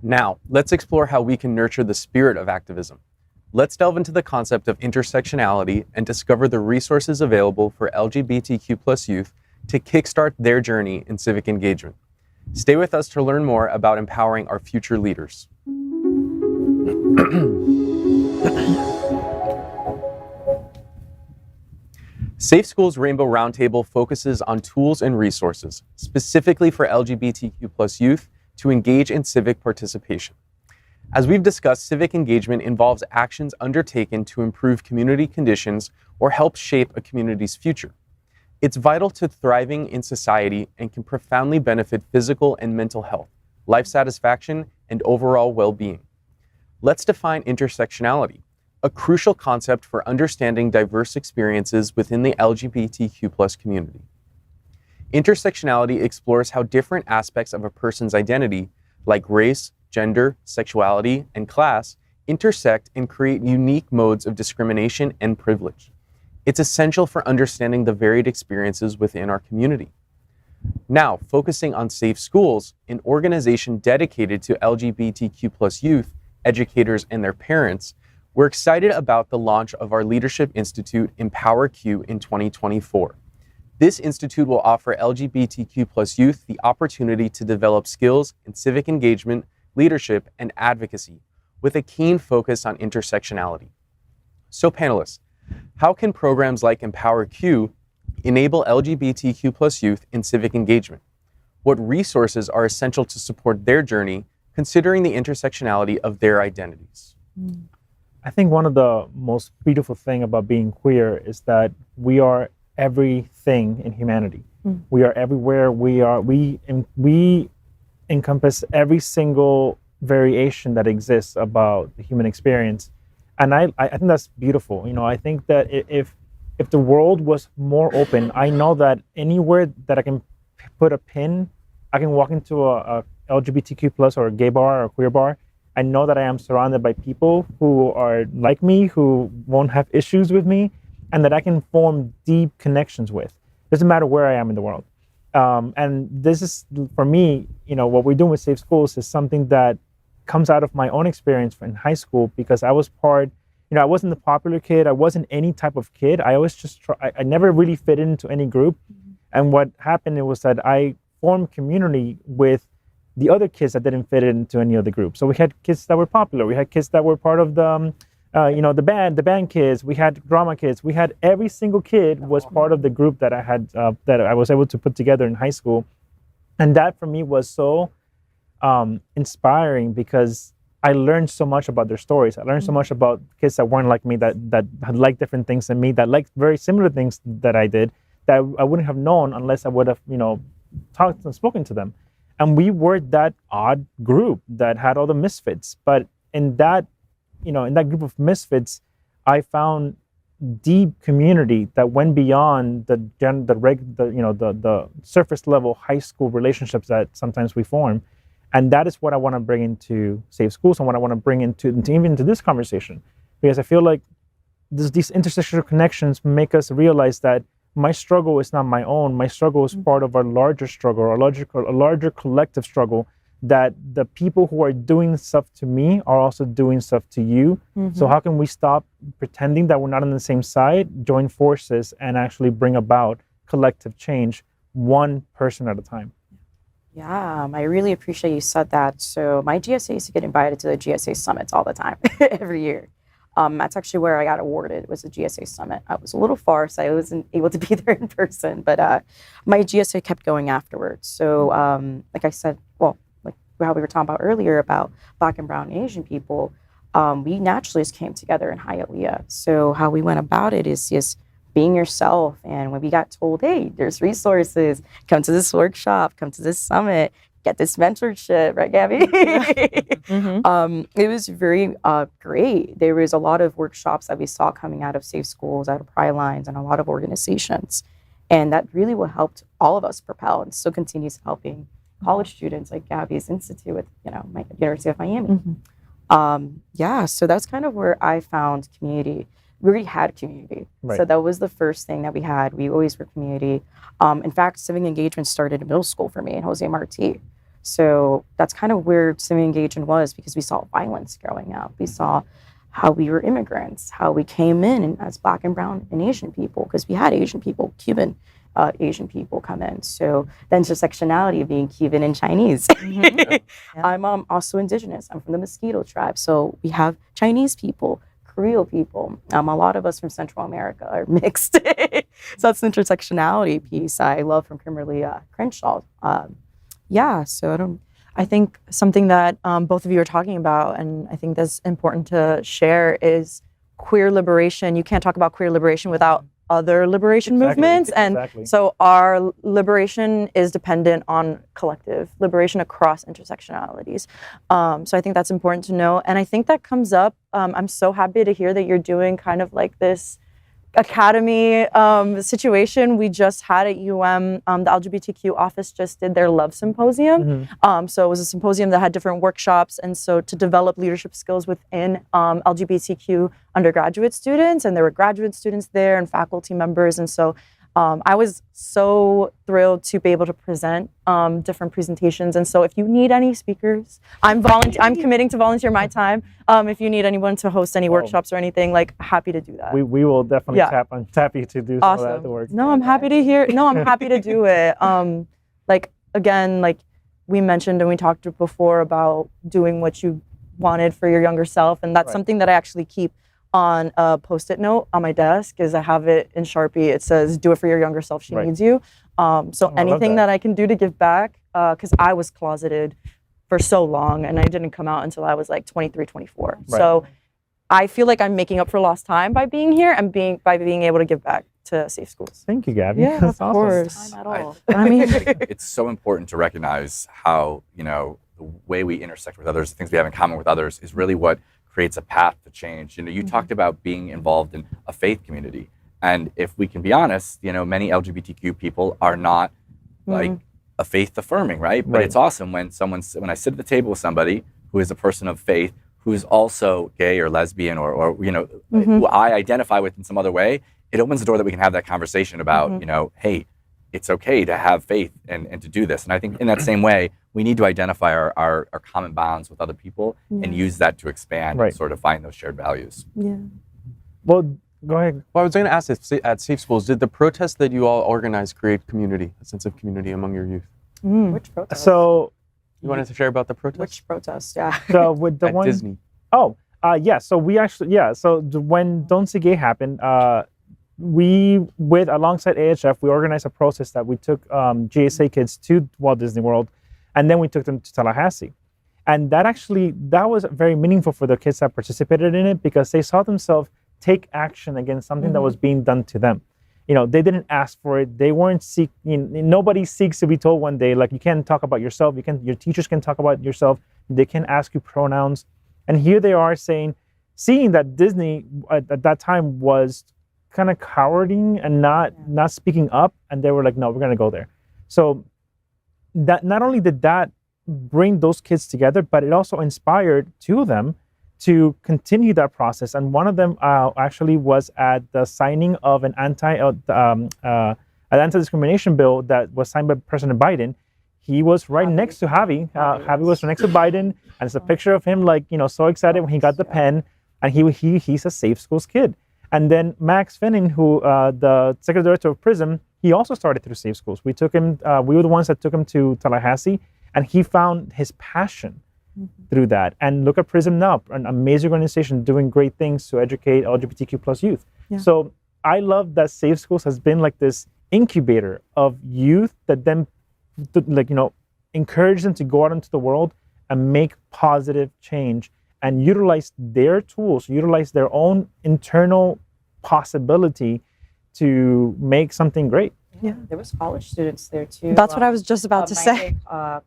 Now, let's explore how we can nurture the spirit of activism. Let's delve into the concept of intersectionality and discover the resources available for LGBTQ+ youth to kickstart their journey in civic engagement. Stay with us to learn more about empowering our future leaders. Safe Schools Rainbow Roundtable focuses on tools and resources, specifically for LGBTQ+ youth to engage in civic participation. As we've discussed, civic engagement involves actions undertaken to improve community conditions or help shape a community's future. It's vital to thriving in society and can profoundly benefit physical and mental health, life satisfaction, and overall well-being. Let's define intersectionality, a crucial concept for understanding diverse experiences within the LGBTQ+ community. Intersectionality explores how different aspects of a person's identity, like race, gender, sexuality, and class, intersect and create unique modes of discrimination and privilege. It's essential for understanding the varied experiences within our community. Now, focusing on Safe Schools, an organization dedicated to LGBTQ+ youth, educators, and their parents, we're excited about the launch of our Leadership Institute, EmpowerQ, in 2024. This institute will offer LGBTQ+ youth the opportunity to develop skills in civic engagement, leadership, and advocacy, with a keen focus on intersectionality. So panelists, how can programs like EmpowerQ enable LGBTQ+ youth in civic engagement? What resources are essential to support their journey, considering the intersectionality of their identities? I think one of the most beautiful things about being queer is that we are everything in humanity. We are everywhere. We encompass every single variation that exists about the human experience, and I think that's beautiful. I think that if the world was more open, I know that anywhere that I can put a pin, I can walk into a LGBTQ+ or a gay bar or a queer bar. I know that I am surrounded by people who are like me, who won't have issues with me, and that I can form deep connections with. Doesn't matter where I am in the world. And this is, for me, what we're doing with Safe Schools is something that comes out of my own experience in high school, because I was I wasn't the popular kid. I wasn't any type of kid. I always I never really fit into any group. And what happened was that I formed community with the other kids that didn't fit into any other group. So we had kids that were popular. We had kids that were part of the the band kids. We had drama kids. We had every single kid was part of the group that I had, that I was able to put together in high school. And that for me was so inspiring, because I learned so much about their stories. I learned so much about kids that weren't like me, that had liked different things than me, that liked very similar things that I did, that I wouldn't have known unless I would have, talked and spoken to them. And we were that odd group that had all the misfits. But in that group of misfits, I found deep community that went beyond the surface level high school relationships that sometimes we form. And that is what I want to bring into Safe Schools, and what I want to bring even into this conversation, because I feel like these intersectional connections make us realize that my struggle is not my own. My struggle is part of a larger struggle, a larger collective struggle, that the people who are doing stuff to me are also doing stuff to you. So how can we stop pretending that we're not on the same side, join forces, and actually bring about collective change, one person at a time? Yeah, I really appreciate you said that. So my GSA used to get invited to the GSA summits all the time, every year. That's actually where I got awarded, was the GSA summit. I was a little far, so I wasn't able to be there in person, but my GSA kept going afterwards. So like I said, like how we were talking about earlier about Black and Brown and Asian people, we naturally just came together in Hialeah. So how we went about it is just being yourself. And when we got told, hey, there's resources, come to this workshop, come to this summit, get this mentorship, right, Gabby? It was very great. There was a lot of workshops that we saw coming out of Safe Schools, out of Pride Lines, and a lot of organizations. And that really will help all of us propel, and still continues helping college students like Gabby's Institute with, my University of Miami. So that's kind of where I found community. We already had community. Right. So that was the first thing that we had. We always were community. In fact, civic engagement started in middle school for me in Jose Marti. So that's kind of where civic engagement was, because we saw violence growing up. We saw how we were immigrants, how we came in as Black and brown and Asian people, because we had Asian people, Cuban Asian people come in. So the intersectionality of being Cuban and Chinese. Yeah. I'm also indigenous. I'm from the Mosquito tribe. So we have Chinese people, Creole people. A lot of us from Central America are mixed. So that's the intersectionality piece I love from Kimberly Crenshaw. So I think something that both of you are talking about, and I think that's important to share, is queer liberation. You can't talk about queer liberation without other liberation movements. And so our liberation is dependent on collective liberation across intersectionalities. So I think that's important to know. And I think that comes up. I'm so happy to hear that you're doing kind of like this academy situation. We just had at UM, the LGBTQ office just did their Love Symposium. So it was a symposium that had different workshops, and so to develop leadership skills within LGBTQ undergraduate students, and there were graduate students there and faculty members, and so I was so thrilled to be able to present different presentations. And so if you need any speakers, I'm committing to volunteer my time. If you need anyone to host any workshops or anything, like, happy to do that. We will definitely tap you to do some of that work. No, I'm happy to hear. No, I'm happy to do it. Again, we mentioned and we talked before about doing what you wanted for your younger self, and that's something that I actually keep on a Post-it note on my desk. Is I have it in Sharpie. It says, "Do it for your younger self. She needs you." So anything that I can do to give back, because I was closeted for so long and I didn't come out until I was like 23, 24. So I feel like I'm making up for lost time by being here and by being able to give back to safe schools. Thank you, Gabby. Yeah, that's of awesome. course. Time at all. I mean, it's so important to recognize how, the way we intersect with others, the things we have in common with others, is really what creates a path to change. You talked about being involved in a faith community. And if we can be honest, many LGBTQ people are not like a faith affirming, right? But it's awesome when I sit at the table with somebody who is a person of faith, who is also gay or lesbian or who I identify with in some other way, it opens the door that we can have that conversation about, hey, it's okay to have faith and to do this. And I think in that same way, we need to identify our common bonds with other people and use that to expand and sort of find those shared values. Yeah. Well, go ahead. Well, I was going to ask this, at Safe Schools, did the protests that you all organized create community, a sense of community among your youth? Which protest? So you wanted to share about the protest? Which protest? Yeah. So with the at one Disney. So we actually when Don't Say Gay happened, alongside AHF, we organized a protest that we took GSA kids to Walt Disney World, and then we took them to Tallahassee. And that was very meaningful for the kids that participated in it, because they saw themselves take action against something that was being done to them. They didn't ask for it. They weren't nobody seeks to be told one day, like, you can't talk about yourself. Your teachers can talk about yourself. They can ask you pronouns. And here they are seeing that Disney at that time was kind of cowarding and not speaking up. And they were like, no, we're going to go there. So that not only did that bring those kids together, but it also inspired two of them to continue that process. And one of them actually was at the signing of an anti-discrimination bill that was signed by President Biden. He was right next to Javi. Javi was next to Biden, and it's a picture of him, so excited when he got the pen. And he's a Safe Schools kid. And then Max Finning, who the Executive Director of PRISM, he also started through Safe Schools. We took him. We were the ones that took him to Tallahassee, and he found his passion through that. And look at PRISM now, an amazing organization doing great things to educate LGBTQ plus youth. Yeah. So I love that Safe Schools has been like this incubator of youth that then, encourage them to go out into the world and make positive change and utilize their tools, utilize their own internal possibility to make something great. Yeah, there was college students there too. That's what I was just about to say.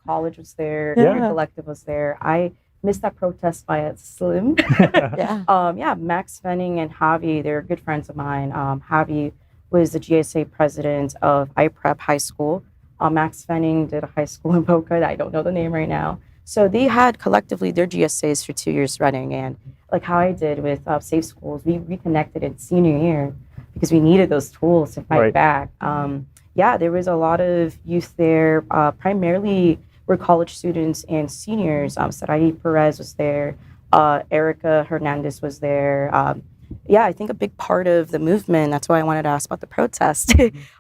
College was there. Yeah. The collective was there. I missed that protest by a slim. Max Fenning and Javi, they're good friends of mine. Javi was the GSA president of iPrep High School. Max Fenning did a high school in Boca. I don't know the name right now. So they had collectively their GSAs for 2 years running, and like how I did with Safe Schools, we reconnected in senior year because we needed those tools to fight back. There was a lot of youth there, primarily were college students and seniors. Sarai Perez was there. Erica Hernandez was there. Yeah, I think a big part of the movement, that's why I wanted to ask about the protest.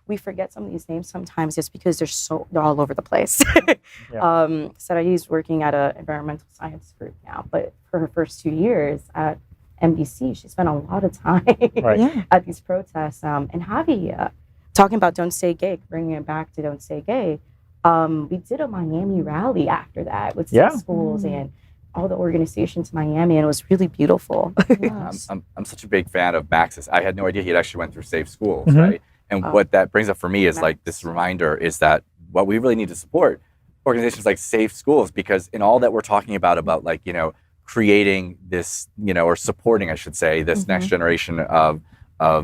We forget some of these names sometimes just because they're all over the place. Sarai is working at an environmental science group now, but for her first 2 years at MDC, she spent a lot of time at these protests. And Javi, talking about Don't Say Gay, bringing it back to Don't Say Gay, we did a Miami rally after that with some schools and all the organizations in Miami, and it was really beautiful. I'm such a big fan of Max's. I had no idea he had actually went through Safe Schools, right? And what that brings up for me is like this reminder is that what we really need to support organizations like Safe Schools, because in all that we're talking about like, you know, creating this, you know, or supporting, I should say, this next generation of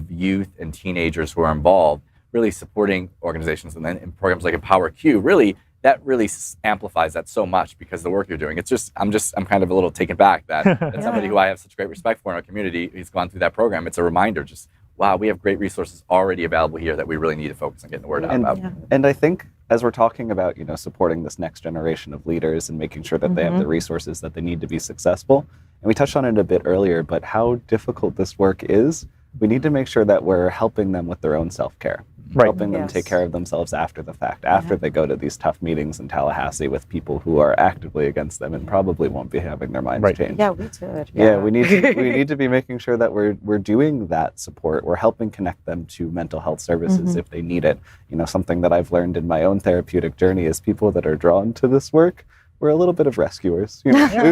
youth and teenagers who are involved, really supporting organizations and then in programs like EmpowerQ, really, that really amplifies that so much because the work you're doing. It's just, I'm kind of a little taken back that somebody who I have such great respect for in our community who's gone through that program. It's a reminder, just, wow, we have great resources already available here that we really need to focus on getting the word out about. And I think as we're talking about, you know, supporting this next generation of leaders and making sure that they have the resources that they need to be successful, and we touched on it a bit earlier, but how difficult this work is, we need to make sure that we're helping them with their own self-care. Helping them take care of themselves after the fact, after they go to these tough meetings in Tallahassee with people who are actively against them and probably won't be having their minds changed. Yeah, we did. Yeah, we need to be making sure that we're doing that support. We're helping connect them to mental health services if they need it. You know, something that I've learned in my own therapeutic journey is people that are drawn to this work, we're a little bit of rescuers. You know, we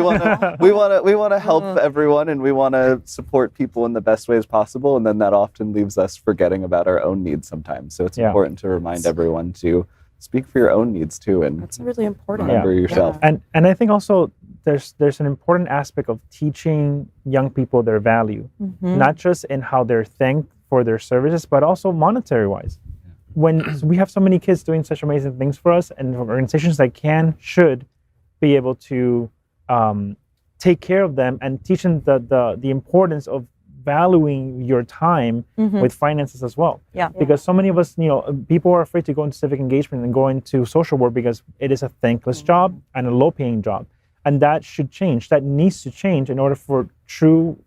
want to help everyone, and we want to support people in the best ways possible. And then that often leaves us forgetting about our own needs sometimes. So it's important to remind everyone to speak for your own needs too, and that's really important. Remember yourself. And I think also there's an important aspect of teaching young people their value, not just in how they're thanked for their services, but also monetary wise. When we have so many kids doing such amazing things for us, and organizations that should be able to take care of them and teach them the importance of valuing your time with finances as well. Because so many of us, you know, people are afraid to go into civic engagement and go into social work because it is a thankless job and a low-paying job, and that should change. That needs to change in order for a true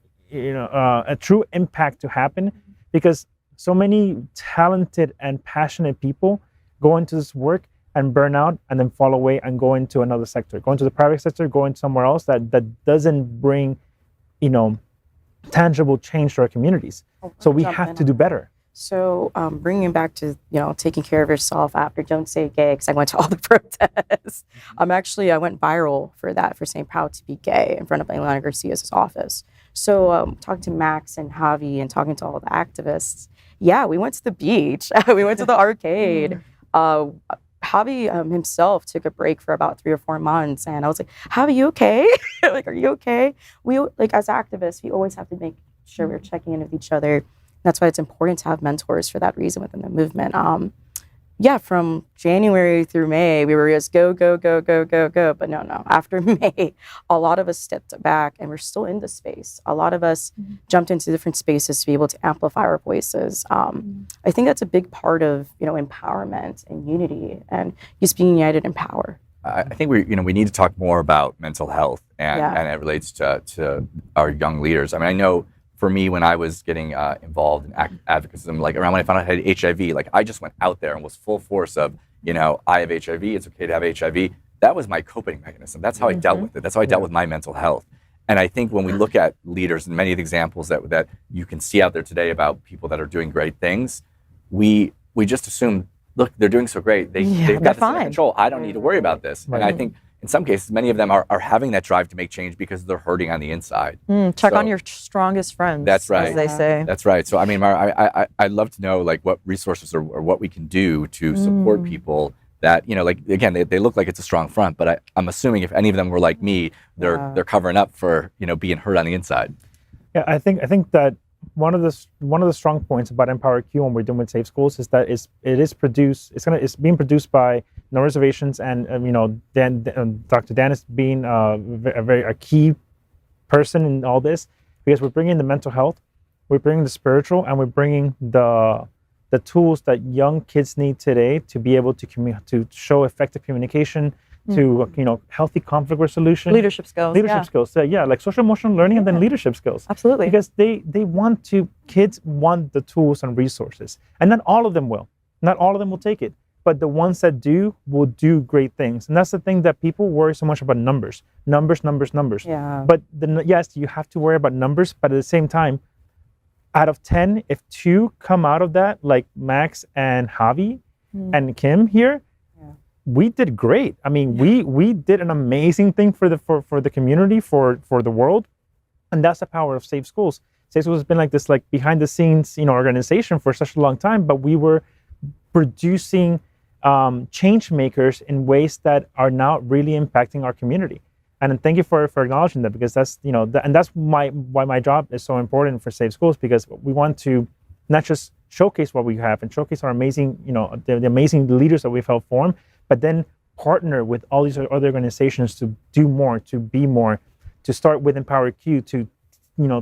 impact to happen. Because so many talented and passionate people go into this work and burn out and then fall away and go into another sector, go into the private sector, go into somewhere else that doesn't bring, you know, tangible change to our communities. So we have to do better. So bringing back to, you know, taking care of yourself after Don't Say Gay, because I went to all the protests. I went viral for that, for saying proud to be gay in front of Elena Garcia's office. So talking to Max and Javi and talking to all the activists, we went to the beach. We went to the arcade. Javi himself took a break for about 3 or 4 months, and I was like, Javi, you okay? Like, are you okay? We, like, as activists, we always have to make sure we're checking in with each other. That's why it's important to have mentors for that reason within the movement. From January through May, we were just go. But no. After May, a lot of us stepped back, and we're still in the space. A lot of us jumped into different spaces to be able to amplify our voices. I think that's a big part of, you know, empowerment and unity, and just being united in power. I think we need to talk more about mental health, and it relates to our young leaders. I mean, I know. For me, when I was getting involved in advocacy, like around when I found out I had HIV, like I just went out there and was full force of, you know, I have HIV, it's okay to have HIV. That was my coping mechanism. That's how I dealt with it. That's how I dealt with my mental health. And I think when we look at leaders and many of the examples that you can see out there today about people that are doing great things, we just assume, look, they're doing so great. They've got this under control. I don't need to worry about this. And I think in some cases, many of them are having that drive to make change because they're hurting on the inside. Check on your strongest friends. That's right. As they say. That's right. So, I mean, I'd love to know, like, what resources or what we can do to support people that, you know, like, again, they look like it's a strong front, but I'm assuming if any of them were like me, they're covering up for, you know, being hurt on the inside. Yeah, I think that one of the strong points about EmpowerQ when we're doing with Safe Schools is that it's being produced by No Reservations, and you know, Dr. Dan is being a key person in all this, because we're bringing the mental health, we're bringing the spiritual, and we're bringing the tools that young kids need today to be able to show effective communication, to healthy conflict resolution, leadership skills, skills, like social emotional learning, and then leadership skills. Absolutely, because kids want the tools and resources, and not all of them will take it, but the ones that do will do great things. And that's the thing, that people worry so much about numbers. Yeah. But yes, you have to worry about numbers, but at the same time, out of 10, if 2 come out of that, like Max and Javi and Kim here, we did great. I mean, we did an amazing thing for the community, for the world. And that's the power of Safe Schools. Safe Schools has been like this, like behind the scenes, organization for such a long time, but we were producing change makers in ways that are now really impacting our community. And thank you for acknowledging that, because that's and that's why my job is so important for Safe Schools, because we want to not just showcase what we have and showcase our amazing the amazing leaders that we've helped form, but then partner with all these other organizations to do more, to be more, to start with EmpowerQ, to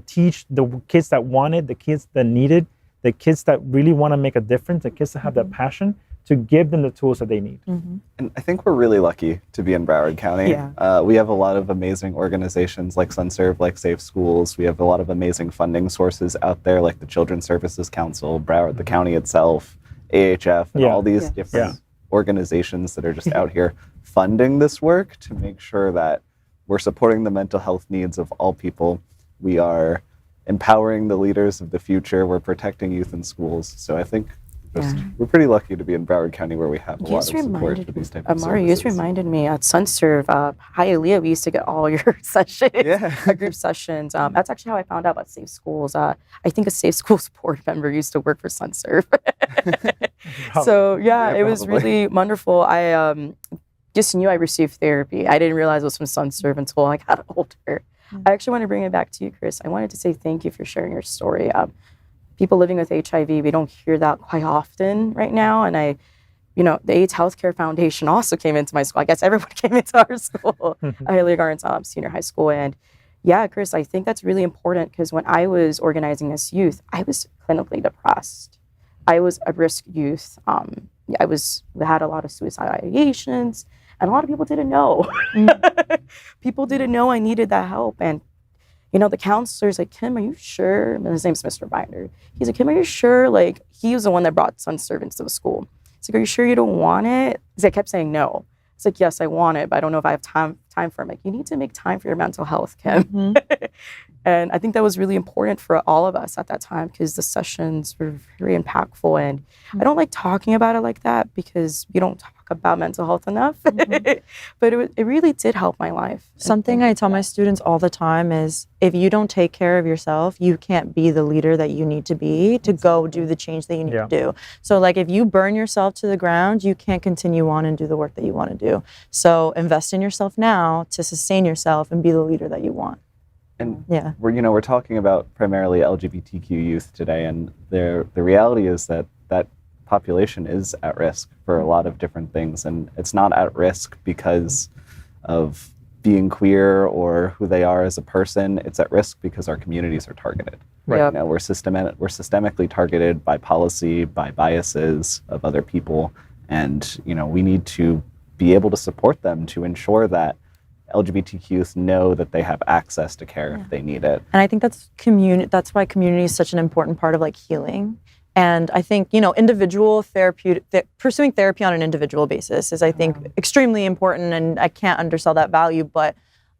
teach the kids that want it, the kids that need it, the kids that really want to make a difference, the kids that have that passion, to give them the tools that they need. And I think we're really lucky to be in Broward County. Yeah. We have a lot of amazing organizations like SunServe, like Safe Schools. We have a lot of amazing funding sources out there, like the Children's Services Council, Broward, the county itself, AHF, and all these different organizations that are just out here funding this work to make sure that we're supporting the mental health needs of all people. We are empowering the leaders of the future. We're protecting youth in schools. So I think we're pretty lucky to be in Broward County, where we have a lot of support for these types of services. Amari, you just reminded me at SunServe, Hialeah, we used to get all your sessions, our group sessions. That's actually how I found out about Safe Schools. I think a Safe Schools board member used to work for SunServe. So it was really wonderful. I just knew I received therapy. I didn't realize it was from SunServe until I got older. I actually want to bring it back to you, Chris. I wanted to say thank you for sharing your story. People living with HIV, we don't hear that quite often right now. And the AIDS Healthcare Foundation also came into my school. I guess everyone came into our school, Hialeah Gardens Senior High School. And Chris, I think that's really important, because when I was organizing as youth, I was clinically depressed. I was a risk youth. We had a lot of suicide ideations, and a lot of people didn't know. People didn't know I needed that help. And the counselor's like, Kim, are you sure? And his name's Mr. Binder. He's like, Kim, are you sure? Like, he was the one that brought SunServe into the school. He's like, are you sure you don't want it? Because I kept saying no. It's like, yes, I want it, but I don't know if I have time for it. I'm like, you need to make time for your mental health, Kim. And I think that was really important for all of us at that time, because the sessions were very impactful. And I don't like talking about it like that, because we don't talk about mental health enough. But it really did help my life. Something I tell my students all the time is, if you don't take care of yourself, you can't be the leader that you need to be to go do the change that you need to do. So like, if you burn yourself to the ground, you can't continue on and do the work that you want to do. So invest in yourself now to sustain yourself and be the leader that you want. And we're talking about primarily LGBTQ youth today, and the reality is that population is at risk for a lot of different things, and it's not at risk because of being queer or who they are as a person. It's at risk because our communities are targeted. Right. We're systemically targeted by policy, by biases of other people, and we need to be able to support them to ensure that LGBTQ youth know that they have access to care if they need it. And I think that's why community is such an important part of like healing. And I think, individual pursuing therapy on an individual basis is, I think, extremely important, and I can't undersell that value. But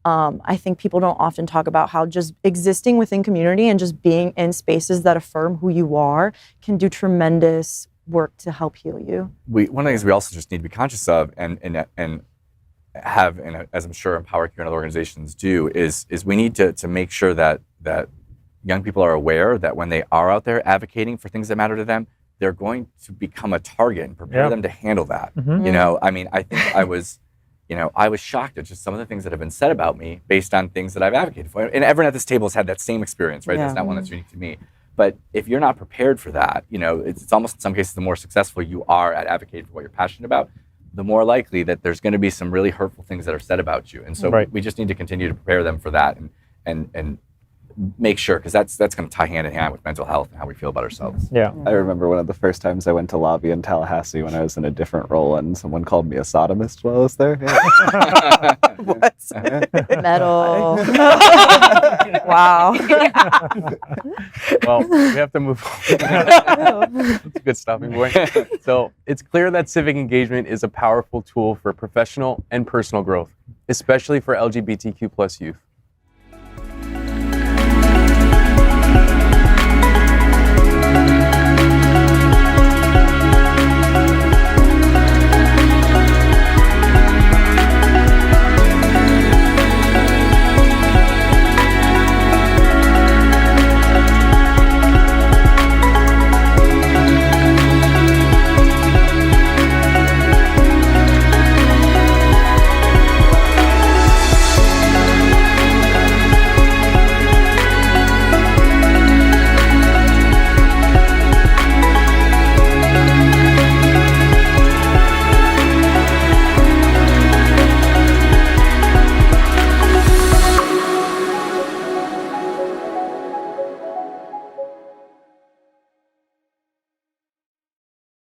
I think people don't often talk about how just existing within community and just being in spaces that affirm who you are can do tremendous work to help heal you. One of the things we also just need to be conscious of, and have, and as I'm sure EmpowerQ and other organizations do, is we need to make sure that young people are aware that when they are out there advocating for things that matter to them, they're going to become a target, and prepare them to handle that. I think I was shocked at just some of the things that have been said about me based on things that I've advocated for. And everyone at this table has had that same experience, right? It's not one that's unique to me. But if you're not prepared for that, it's almost in some cases, the more successful you are at advocating for what you're passionate about, the more likely that there's going to be some really hurtful things that are said about you. And so we just need to continue to prepare them for that, and make sure, because that's going to tie hand in hand with mental health and how we feel about ourselves. Yeah. I remember one of the first times I went to lobby in Tallahassee when I was in a different role, and someone called me a sodomist while I was there. Yeah. What? Metal. Wow. Well, we have to move on. That's a good stopping point. So it's clear that civic engagement is a powerful tool for professional and personal growth, especially for LGBTQ plus youth.